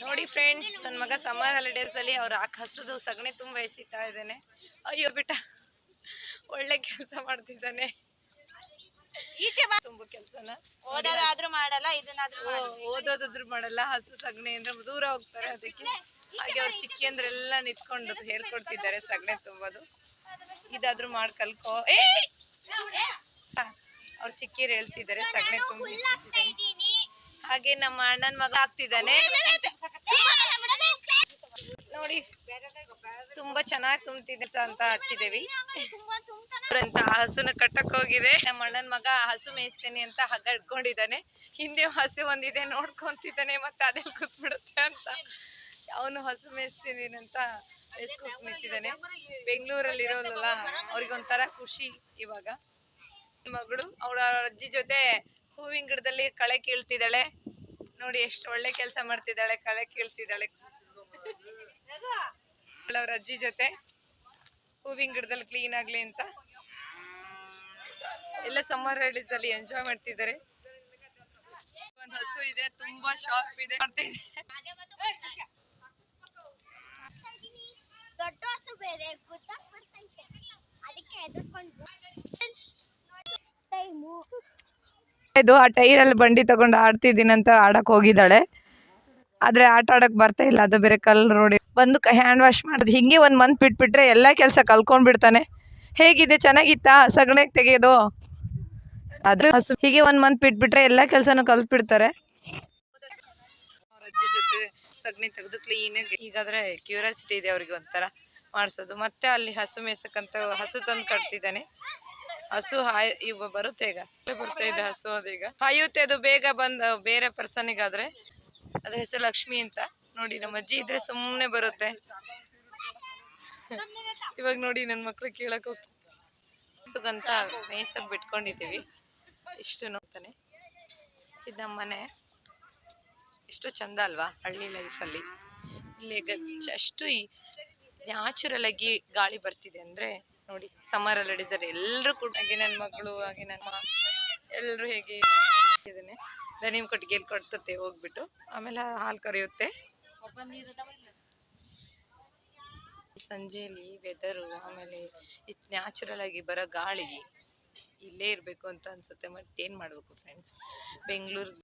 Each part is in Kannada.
ನೋಡಿ ಫ್ರೆಂಡ್ಸ್, ನನ್ನ ಮಗ ಸಮ್ಮರ್ ಹಾಲಿಡೇಸ್ ಅಲ್ಲಿ ಅವ್ರ ಹಸುದು ಸಗಣಿ ತುಂಬ ಎಸಿತಾ ಇದ್ದಾನೆ. ಅಯ್ಯೋ ಬಿಟ್ಟ, ಒಳ್ಳೆ ಕೆಲಸ ಮಾಡ್ತಿದ್ದಾನೆ. ತುಂಬ ಕೆಲಸನ ಓದೋದಾದ್ರೂ ಮಾಡಲ್ಲ, ಓದೋದಾದ್ರೂ ಮಾಡಲ್ಲ. ಹಸು ಸಗಣಿ ಅಂದ್ರೆ ದೂರ ಹೋಗ್ತಾರೆ, ಅದಕ್ಕೆ ಹಾಗೆ ಅವ್ರ ಚಿಕ್ಕಿಯಂದ್ರೆಲ್ಲ ನಿಂತ್ಕೊಂಡು ಹೇಳ್ಕೊಡ್ತಿದ್ದಾರೆ ಸಗಣಿ ತುಂಬೋದು. ಇದಾದ್ರೂ ಮಾಡಿ ಕಲ್ಕೋ. ಅವ್ರ ಚಿಕ್ಕಿಯರು ಹೇಳ್ತಿದ್ದಾರೆ ಸಗಣಿ ತುಂಬ. ಹಾಗೆ ನಮ್ಮ ಅಣ್ಣನ ಮಗ ಆಗ್ತಿದ್ದಾನೆ ನೋಡಿ. ತುಂಬಾ ಚೆನ್ನಾಗಿ ತುಂಬ್ತಿದೆ ಅಂತ ಹಚ್ಚಿದೇವಿ ಅಂತ. ಹಸುನ ಕಟ್ಟಕ್ ಹೋಗಿದೆ. ನಮ್ಮ ಅಣ್ಣನ ಮಗ ಹಸು ಮೇಯಿಸ್ತೇನೆ ಅಂತ ಹಗ್ಗ ಇಟ್ಕೊಂಡಿದ್ದಾನೆ. ಹಿಂದೆ ಹಸು ಒಂದಿದೆ ನೋಡ್ಕೊಂತಿದ್ದಾನೆ, ಮತ್ತೆ ಅದಲ್ಲಿ ಕೂತ್ಬಿಡುತ್ತೆ ಅಂತ. ಅವನು ಹಸು ಮೇಯಿಸ್ತೀನಿ ಅಂತ ಮೇಯಿಸ್ಕೊಂಡ್ ನಿಂತಿದ್ದಾನೆ. ಬೆಂಗಳೂರಲ್ಲಿ ಇರೋಲ್ಲ, ಅವ್ರಿಗೊಂಥರ ಖುಷಿ. ಇವಾಗ ಮಗಳು ಅವಳ ಅಜ್ಜಿ ಜೊತೆ ಹೂವಿನ ಗಿಡದಲ್ಲಿ ಕಳೆ ಕೀಳ್ತಿದ್ದಾಳೆ ನೋಡಿ. ಎಷ್ಟು ಒಳ್ಳೆ ಕೆಲಸ ಮಾಡ್ತಿದ್ದಾಳೆ, ಕಳೆ ಕೀಳ್ತಿದ್ದಾಳೆ. ಅವ್ರ ಅಜ್ಜಿ ಜೊತೆ ಹೂವಿನ ಗಿಡದಲ್ಲಿ ಕ್ಲೀನ್ ಆಗ್ಲಿ ಅಂತ ಎಲ್ಲ ಸಮ್ಮರ್ ಹಾಲಿಡೇಸ್ ಅಲ್ಲಿ ಎಂಜಾಯ್ ಮಾಡ್ತಿದ್ದಾರೆ. ಒಂದು ಹಸು ಇದೆ, ತುಂಬಾ ಶಾರ್ಪ್ ಇದೆ. ದೊಡ್ಡ ಹಸು ಬೇರೆ ಗೊತ್ತಾಗ್ಬಿಡ್ತೈತೆ, ಅದಕ್ಕೆ ಎದುರ್ಕೊಂಡು ಇದು ಆ ಟೈರಲ್ಲಿ ಬಂಡಿ ತಗೊಂಡು ಆಡ್ತಿದ್ದೀನಿ ಅಂತ ಆಡಕ್ ಹೋಗಿದ್ದಾಳೆ. ಆದ್ರೆ ಆಟ ಆಡಕ್ ಬರ್ತಾ ಇಲ್ಲ, ಅದು ಬೇರೆ ಕಲ್ ರೋಡ್. ಬಂದು ಹ್ಯಾಂಡ್ ವಾಶ್ ಮಾಡೋದು. ಹಿಂಗೆ 1 ಮಂತ್ ಬಿಟ್ಬಿಟ್ರೆ ಎಲ್ಲ ಕೆಲಸ ಕಲ್ಕೊಂಡ್ಬಿಡ್ತಾನೆ. ಹೇಗಿದೆ, ಚೆನ್ನಾಗಿತ್ತಾ ಸಗಣಿ ತೆಗೆಯೋದು? ಅದ್ರ ಹಸು ಹೀಗೆ 1 ಮಂತ್ ಬಿಟ್ಬಿಟ್ರೆ ಎಲ್ಲ ಕೆಲಸನೂ ಕಲ್ತ್ಬಿಡ್ತಾರೆ. ಅವ್ರ ಅಜ್ಜಿ ಜೊತೆ ಸಗಣಿ ತೆಗೆದು ಕ್ಲೀನಾಗಿ. ಈಗಾದ್ರೆ ಕ್ಯೂರಿಯಾಸಿಟಿ ಇದೆ ಅವ್ರಿಗೆ ಒಂಥರ ಮಾಡಿಸೋದು. ಮತ್ತೆ ಅಲ್ಲಿ ಹಸು ಮೇಯ್ಸಕ್ಕಂತ ಹಸು ತಂದು ಕಟ್ತಿದ್ದಾನೆ. ಹಸು ಇವ ಬರುತ್ತೆ, ಈಗ ಬರ್ತಾ ಇದೆ ಹಸು. ಅದೀಗ ಹಾಯುತ್ತೆ, ಅದು ಬೇಗ ಬಂದು ಬೇರೆ ಪರ್ಸನಿಗಾದ್ರೆ. ಅದ್ರ ಹೆಸರು ಲಕ್ಷ್ಮಿ ಅಂತ ನೋಡಿ. ನಮ್ಮ ಅಜ್ಜಿ ಇದ್ರೆ ಸುಮ್ಮನೆ ಬರುತ್ತೆ. ಇವಾಗ ನೋಡಿ ನನ್ನ ಮಕ್ಳು ಕೇಳಕ್ ಹೋಗ್ತಾರೆ. ಹಸುಗಂತ ಮೇಯ್ಸಕ್ ಬಿಟ್ಕೊಂಡಿದ್ದೀವಿ. ಇಷ್ಟು ನೋಡ್ತಾನೆ. ಇದು ನಮ್ಮ ಮನೆ. ಎಷ್ಟು ಚಂದ ಅಲ್ವಾ ಹಳ್ಳಿ ಲೈಫಲ್ಲಿ. ಇಲ್ಲಿ ಅಷ್ಟು ನ್ಯಾಚುರಲ್ ಆಗಿ ಗಾಳಿ ಬರ್ತಿದೆ ಅಂದ್ರೆ ನೋಡಿ. ಸಮ್ಮರ್ ಹಾಲಿಡೇಸ್ ಅಲ್ಲಿ ಎಲ್ಲರೂ ಕೂಡ, ಹಾಗೆ ನನ್ನ ಮಗಳು, ಹಾಗೆ ನನ್ನ ಎಲ್ಲರೂ ಹೇಗೆ ಇದ್ದೇನೆ. ದನಿಮ್ ಕೊಟ್ಟಿಗೆಯಲ್ಲಿ ಕೊಟ್ಟುತ್ತೆ ಹೋಗ್ಬಿಟ್ಟು, ಆಮೇಲೆ ಹಾಲು ಕರೆಯುತ್ತೆ. ಸಂಜೆಯಲ್ಲಿ ವೆದರು, ಆಮೇಲೆ ನ್ಯಾಚುರಲ್ ಆಗಿ ಬರೋ ಗಾಳಿ ಇಲ್ಲೇ ಇರಬೇಕು ಅಂತ ಅನ್ಸುತ್ತೆ. ಮತ್ತೇನು ಮಾಡಬೇಕು ಫ್ರೆಂಡ್ಸ್, ಬೆಂಗಳೂರು.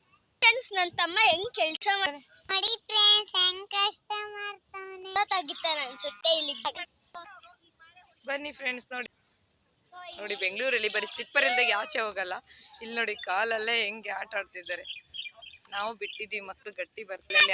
ಫ್ರೆಂಡ್ಸ್, ನನ್ನ ತಮ್ಮ ಹೆಂಗ್ ಕೆಲಸ ಮಾಡಿ ಫ್ರೆಂಡ್ಸ್, ಹೆಂಗ್ ಕಷ್ಟ ಮಾಡ್ತಾನೆ ಗೊತ್ತಾಗಿತ್ತಾನೆ ಅನ್ಸುತ್ತೆ. ಇಲ್ಲಿ ಬನ್ನಿ ಫ್ರೆಂಡ್ಸ್ ನೋಡಿ. ನೋಡಿ ಬೆಂಗಳೂರಲ್ಲಿ ಬರೀ ಸ್ಲಿಪ್ಪರ್ ಇಲ್ದಾಗ ಆಚೆ ಹೋಗಲ್ಲ. ಇಲ್ಲಿ ನೋಡಿ ಕಾಲಲ್ಲೇ ಹೆಂಗೆ ಆಟ ಆಡ್ತಿದ್ದಾರೆ. ನಾವು ಬಿಟ್ಟಿದ್ದೀವಿ, ಮಕ್ಕಳು ಗಟ್ಟಿ ಬರ್ತಾರೆ.